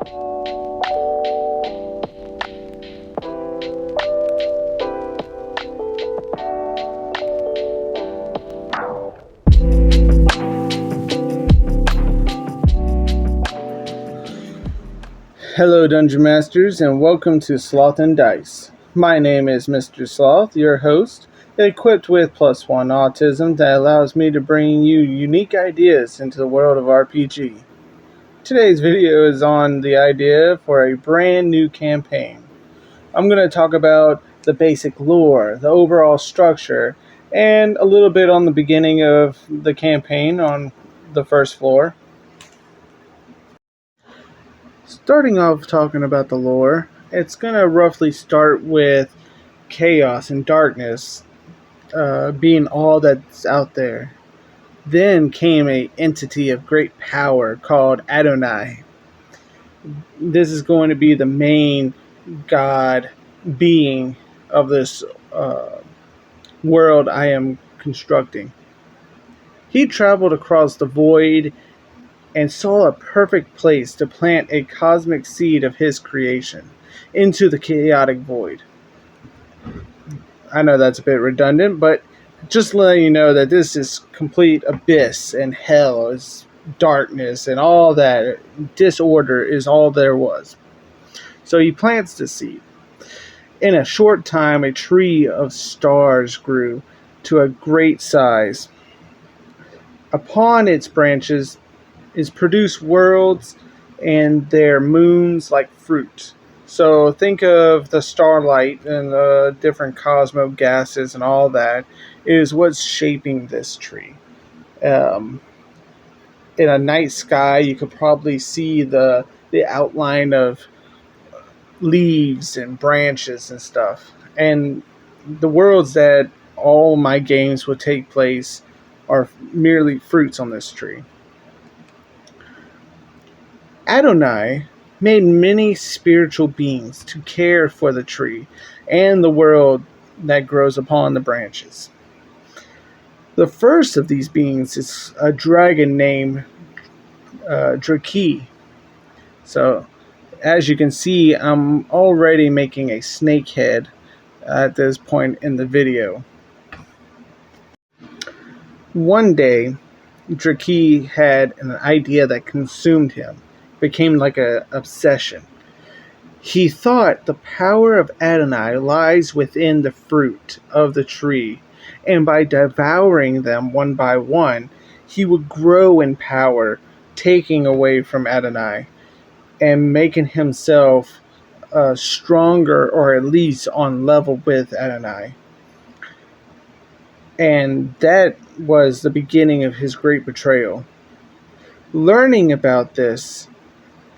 Hello, Dungeon Masters, and welcome to Sloth and Dice. My name is Mr. Sloth, your host, equipped with +1 autism that allows me to bring you unique ideas into the world of RPG. Today's video is on the idea for a brand new campaign. I'm going to talk about the basic lore, the overall structure, and a little bit on the beginning of the campaign on the first floor. Starting off talking about the lore, it's going to roughly start with chaos and darkness being all that's out there. Then came a entity of great power called Adonai. This is going to be the main god being of this world I am constructing. He traveled across the void and saw a perfect place to plant a cosmic seed of his creation into the chaotic void. I know that's a bit redundant, but just letting you know that this is complete abyss and hell is darkness and all that disorder is all there was. So he plants the seed. In a short time, a tree of stars grew to a great size. Upon its branches is produce worlds and their moons like fruit. So think of the starlight and the different cosmo gases and all that is what's shaping this tree. In a night sky, you could probably see the outline of leaves and branches and stuff. And the worlds that all my games would take place are merely fruits on this tree. Adonai made many spiritual beings to care for the tree and the world that grows upon the branches. The first of these beings is a dragon named Draki. So, as you can see, I'm already making a snake head at this point in the video. One day, Draki had an idea that consumed him. Became like an obsession. He thought the power of Adonai lies within the fruit of the tree, and by devouring them one by one, he would grow in power, taking away from Adonai, and making himself stronger, or at least on level with Adonai. And that was the beginning of his great betrayal. Learning about this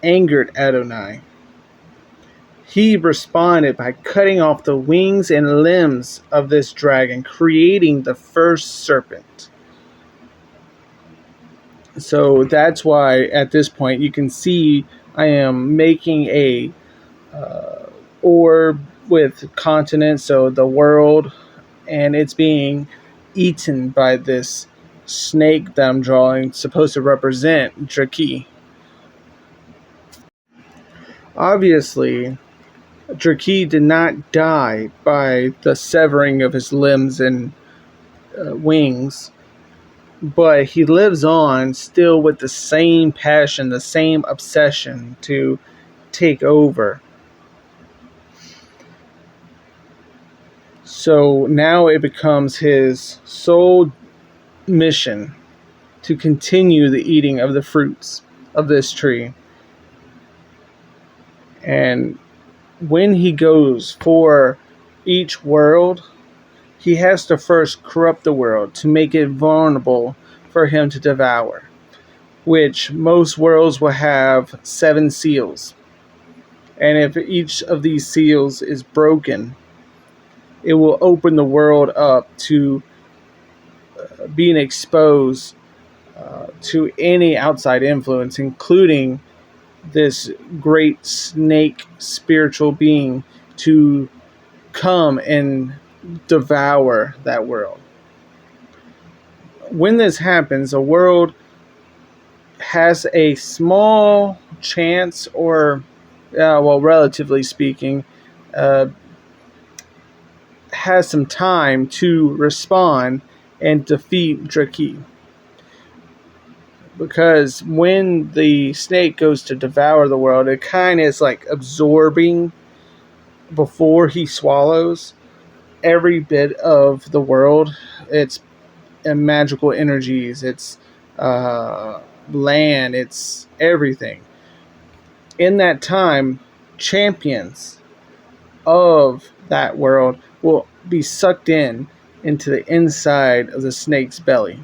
angered Adonai. He responded by cutting off the wings and limbs of this dragon, creating the first serpent. So that's why at this point you can see I am making a orb with continents, so the world, and it's being eaten by this snake that I'm drawing, supposed to represent Draki. Obviously, Draki did not die by the severing of his limbs and wings, but he lives on still with the same passion, the same obsession to take over. So now it becomes his sole mission to continue the eating of the fruits of this tree. And when he goes for each world, he has to first corrupt the world to make it vulnerable for him to devour, which most worlds will have 7 seals. And if each of these seals is broken, it will open the world up to being exposed to any outside influence, including this great snake spiritual being, to come and devour that world. When this happens, a world has a small chance, or relatively speaking, uh, has some time to respond and defeat Draki. Because when the snake goes to devour the world, it kind of is like absorbing before he swallows every bit of the world. It's magical energies, it's land, it's everything. In that time, champions of that world will be sucked into the inside of the snake's belly.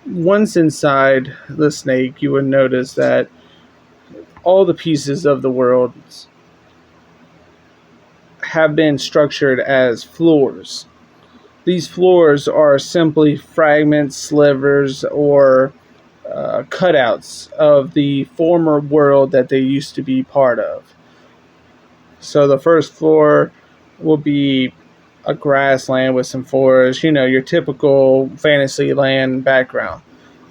Once inside the snake, you would notice that all the pieces of the world have been structured as floors. These floors are simply fragments, slivers, or cutouts of the former world that they used to be part of. So the first floor will be a grassland with some forest, your typical fantasy land background.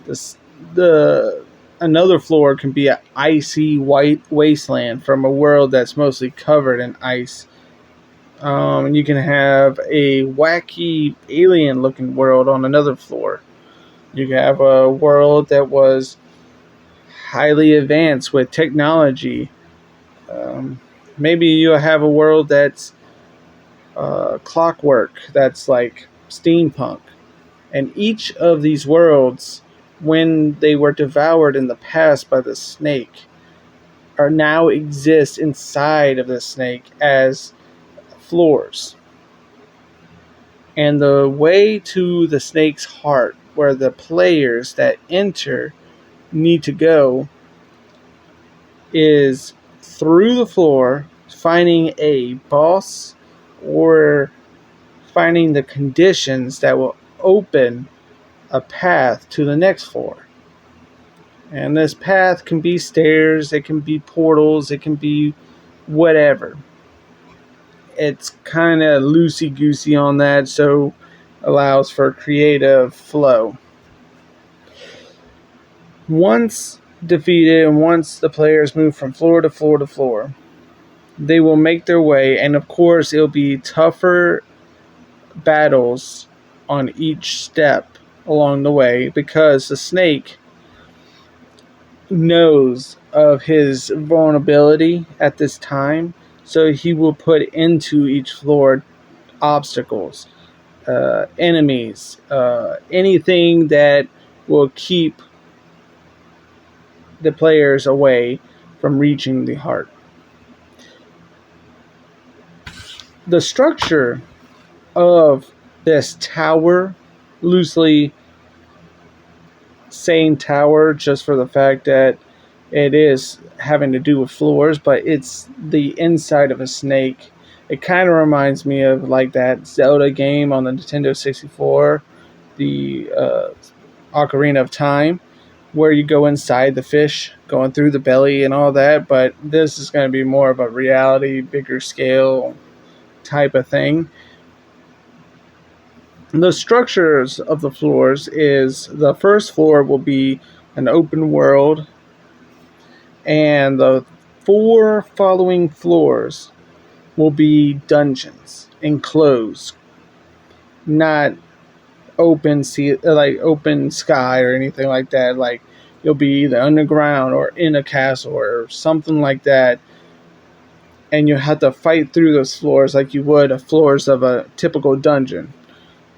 This, the Another floor can be an icy white wasteland from a world that's mostly covered in ice. And you can have a wacky alien looking world on another floor. You can have a world that was highly advanced with technology. Maybe you'll have a world that's clockwork, that's like steampunk. And each of these worlds, when they were devoured in the past by the snake, are now exist inside of the snake as floors. And the way to the snake's heart, where the players that enter need to go, is through the floor, finding a boss or finding the conditions that will open a path to the next floor. And this path can be stairs, it can be portals, it can be whatever. It's kind of loosey goosey on that, so allows for creative flow. Once defeated and once the players move from floor to floor to floor, they will make their way, and of course it'll be tougher battles on each step along the way, because the snake knows of his vulnerability at this time, so he will put into each floor obstacles, enemies, anything that will keep the players away from reaching the heart. The structure of this tower, loosely saying tower just for the fact that it is having to do with floors, but it's the inside of a snake. It kind of reminds me of like that Zelda game on the Nintendo 64, the Ocarina of Time, where you go inside the fish, going through the belly and all that, but this is going to be more of a reality, bigger scale type of thing. The structures of the floors is the first floor will be an open world, and the 4 following floors will be dungeons, enclosed, not open open sky or anything like that. Like you'll be either underground or in a castle or something like that, and you have to fight through those floors like you would the floors of a typical dungeon.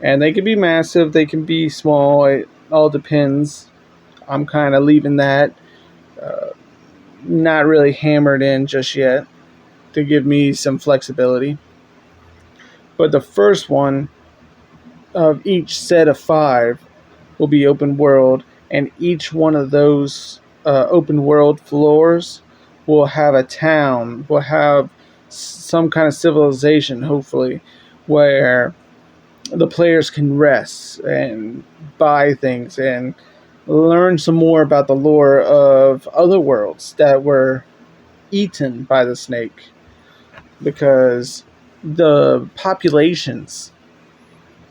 And they can be massive, they can be small, it all depends. I'm kind of leaving that not really hammered in just yet to give me some flexibility. But the first one of each set of 5 will be open world, and each one of those open world floors will have a town, will have some kind of civilization, hopefully, where the players can rest and buy things and learn some more about the lore of other worlds that were eaten by the snake, because the populations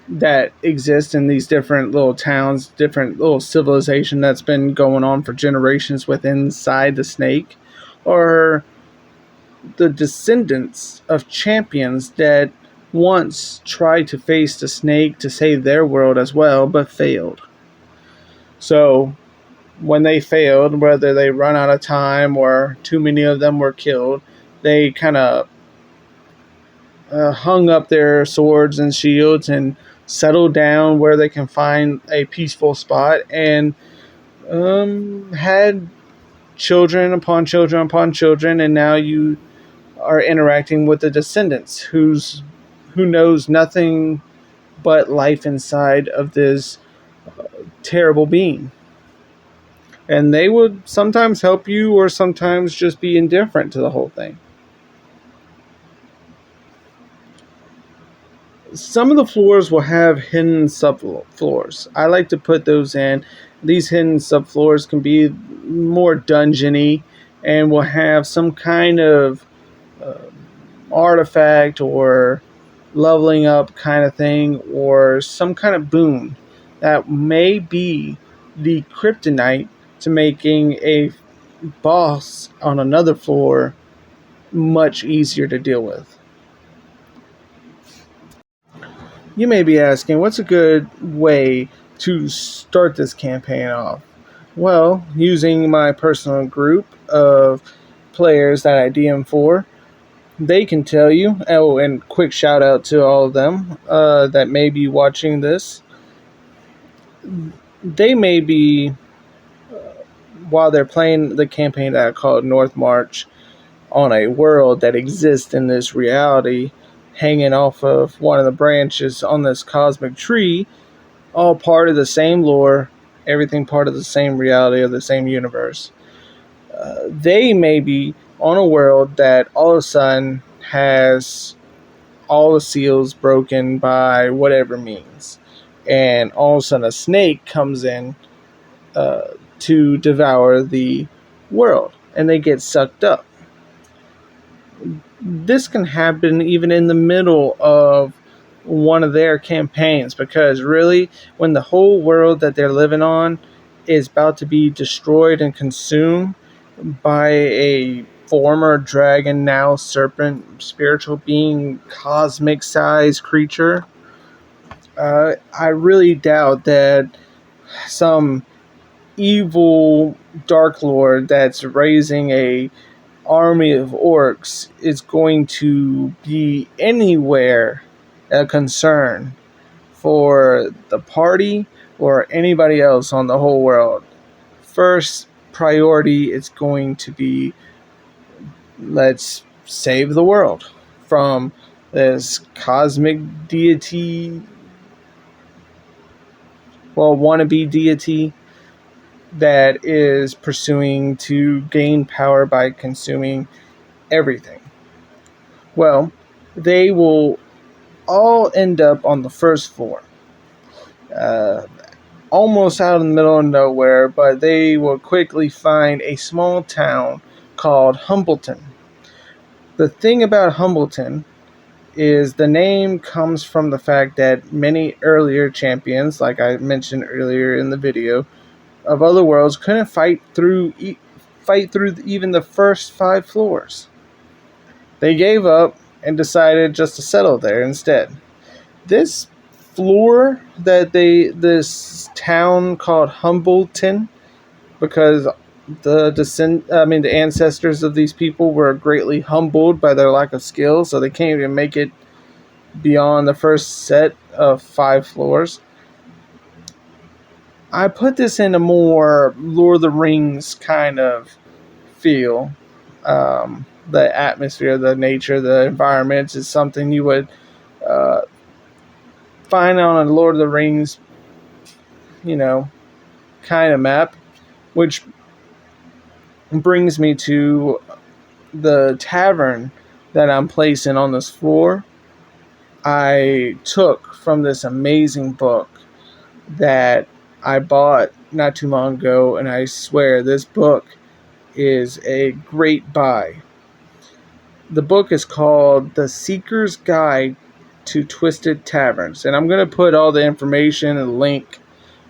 that exist in these different little towns, different little civilization that's been going on for generations within inside the snake, or the descendants of champions that once tried to face the snake to save their world as well, but failed. So when they failed, whether they run out of time or too many of them were killed, they kind of hung up their swords and shields and settled down where they can find a peaceful spot, and had children upon children upon children, and now you are interacting with the descendants who knows nothing but life inside of this terrible being. And they would sometimes help you or sometimes just be indifferent to the whole thing. Some of the floors will have hidden subfloors. I like to put those in. These hidden subfloors can be more dungeony and will have some kind of uh, artifact or leveling up kind of thing, or some kind of boon that may be the kryptonite to making a boss on another floor much easier to deal with. You may be asking, what's a good way to start this campaign off? Well, using my personal group of players that I DM for, they can tell you. Oh, and quick shout out to all of them that may be watching this. They may be, while they're playing the campaign that I call North March, on a world that exists in this reality, hanging off of one of the branches on this cosmic tree, all part of the same lore, everything part of the same reality of the same universe. They may be on a world that all of a sudden has all the seals broken by whatever means, and all of a sudden a snake comes in uh, to devour the world, and they get sucked up. This can happen even in the middle of one of their campaigns, because really, when the whole world that they're living on is about to be destroyed and consumed by a former dragon, now serpent, spiritual being, cosmic sized creature, I really doubt that some evil dark lord that's raising a army of orcs is going to be anywhere a concern for the party or anybody else on the whole world. First priority is going to be, let's save the world from this cosmic deity, well, wannabe deity that is pursuing to gain power by consuming everything. Well, they will all end up on the first floor, uh, almost out in the middle of nowhere, but they will quickly find a small town called Humbleton. The thing about Humbleton is the name comes from the fact that many earlier champions, like I mentioned earlier in the video, of other worlds couldn't fight through even the first 5 floors. They gave up and decided just to settle there instead. This floor that this town called Humbleton, because the ancestors of these people were greatly humbled by their lack of skill, so they can't even make it beyond the first set of 5 floors. I put this in a more Lord of the Rings kind of feel. The atmosphere, the nature, the environment is something you would uh, find on a Lord of the Rings, you know, kind of map, which brings me to the tavern that I'm placing on this floor. I took from this amazing book that I bought not too long ago, and I swear this book is a great buy. The book is called The Seeker's Guide to Twisted Taverns. And I'm going to put all the information and link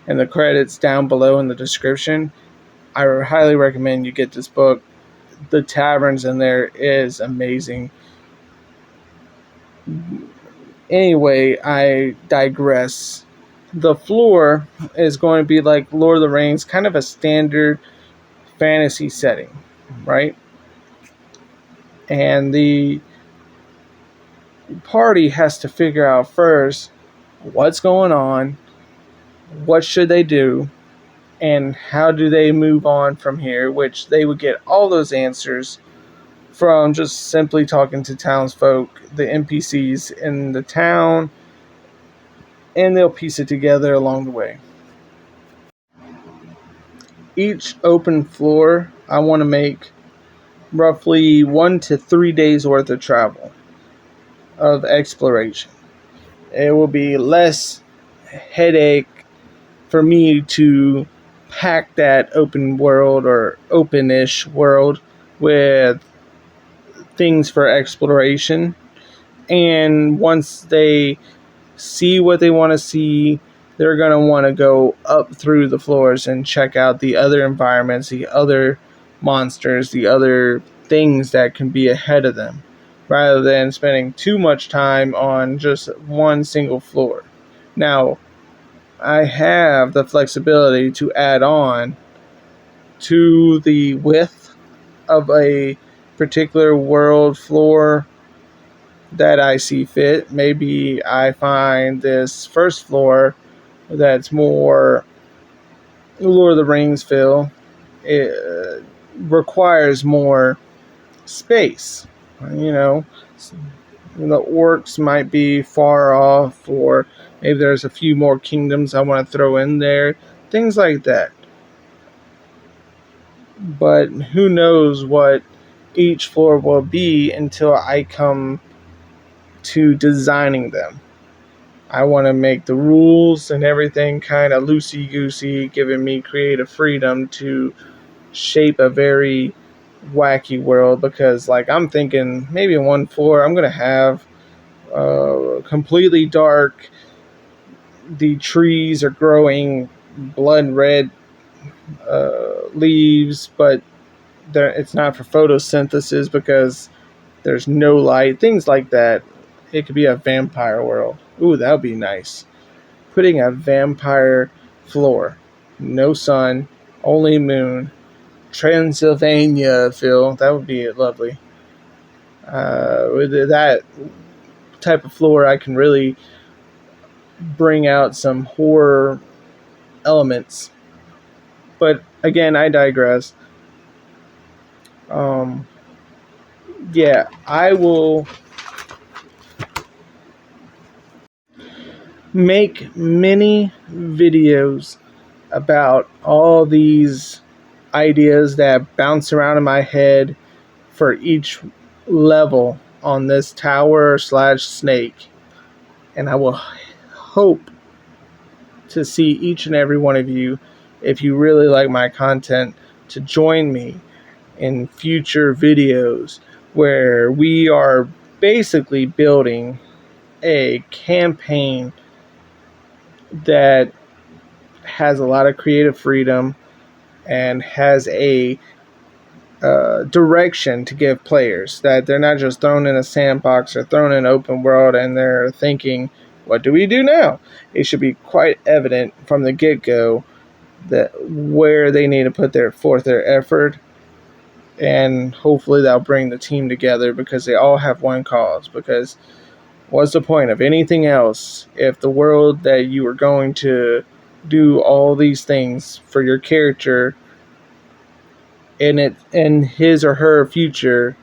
and the credits down below in the description. I highly recommend you get this book. The taverns in there is amazing. Anyway, I digress. The floor is going to be like Lord of the Rings, kind of a standard fantasy setting, right? And the party has to figure out first what's going on, what should they do, and how do they move on from here, which they would get all those answers from just simply talking to townsfolk, the NPCs in the town, and they'll piece it together along the way. Each open floor, I want to make roughly 1 to 3 days worth of travel, of exploration. It will be less headache for me to pack that open world or open-ish world with things for exploration. And once they see what they want to see, they're going to want to go up through the floors and check out the other environments, the other monsters, the other things that can be ahead of them, rather than spending too much time on just one single floor. Now, I have the flexibility to add on to the width of a particular world floor that I see fit. Maybe I find this first floor that's more Lord of the Rings feel. It requires more space. You know, the orcs might be far off, or maybe there's a few more kingdoms I want to throw in there. Things like that. But who knows what each floor will be until I come to designing them. I want to make the rules and everything kind of loosey-goosey, giving me creative freedom to shape a very wacky world, because like I'm thinking maybe in one floor I'm going to have completely dark. The trees are growing blood red leaves, but it's not for photosynthesis because there's no light. Things like that. It could be a vampire world. Ooh, that would be nice. Putting a vampire floor. No sun, only moon. Transylvania, Phil. That would be lovely. With that type of floor, I can really bring out some horror elements. But again, I digress. Yeah, I will make many videos about all these ideas that bounce around in my head for each level on this tower / snake. And I will hope to see each and every one of you, if you really like my content, to join me in future videos where we are basically building a campaign that has a lot of creative freedom and has a direction to give players, that they're not just thrown in a sandbox or thrown in an open world and they're thinking, what do we do now? It should be quite evident from the get-go that where they need to put forth their effort, and hopefully that'll bring the team together because they all have one cause. Because what's the point of anything else if the world that you are going to do all these things for your character in his or her future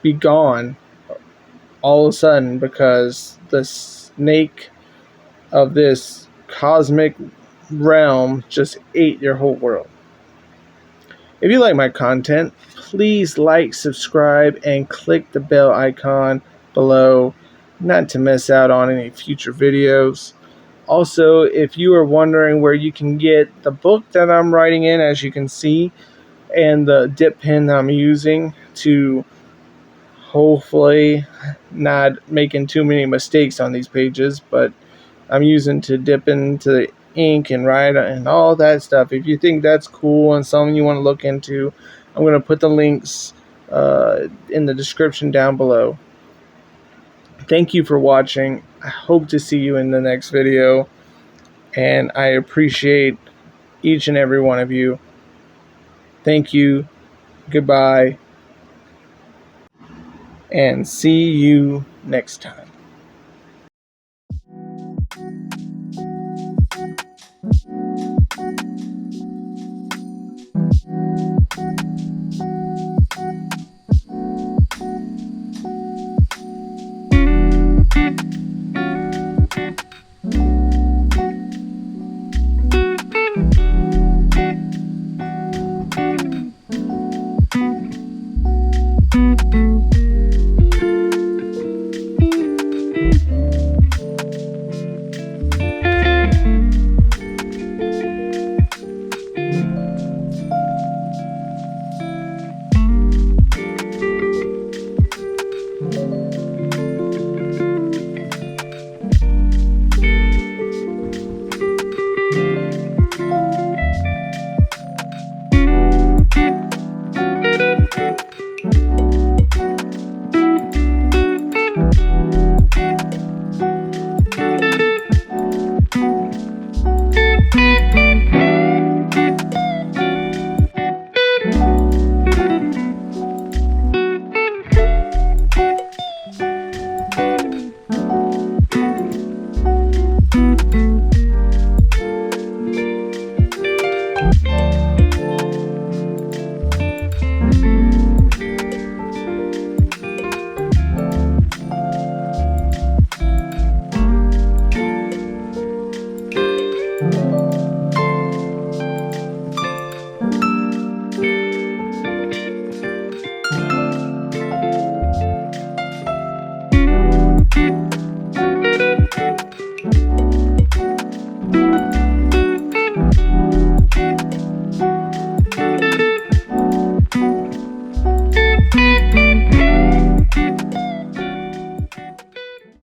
be gone all of a sudden because the snake of this cosmic realm just ate your whole world? If you like my content, please like, subscribe, and click the bell icon below, not to miss out on any future videos. Also, if you are wondering where you can get the book that I'm writing in, as you can see, and the dip pen that I'm using to hopefully not making too many mistakes on these pages, but I'm using to dip into the ink and write and all that stuff. If you think that's cool and something you want to look into, I'm going to put the links in the description down below. Thank you for watching. I hope to see you in the next video, and I appreciate each and every one of you. Thank you. Goodbye. And see you next time.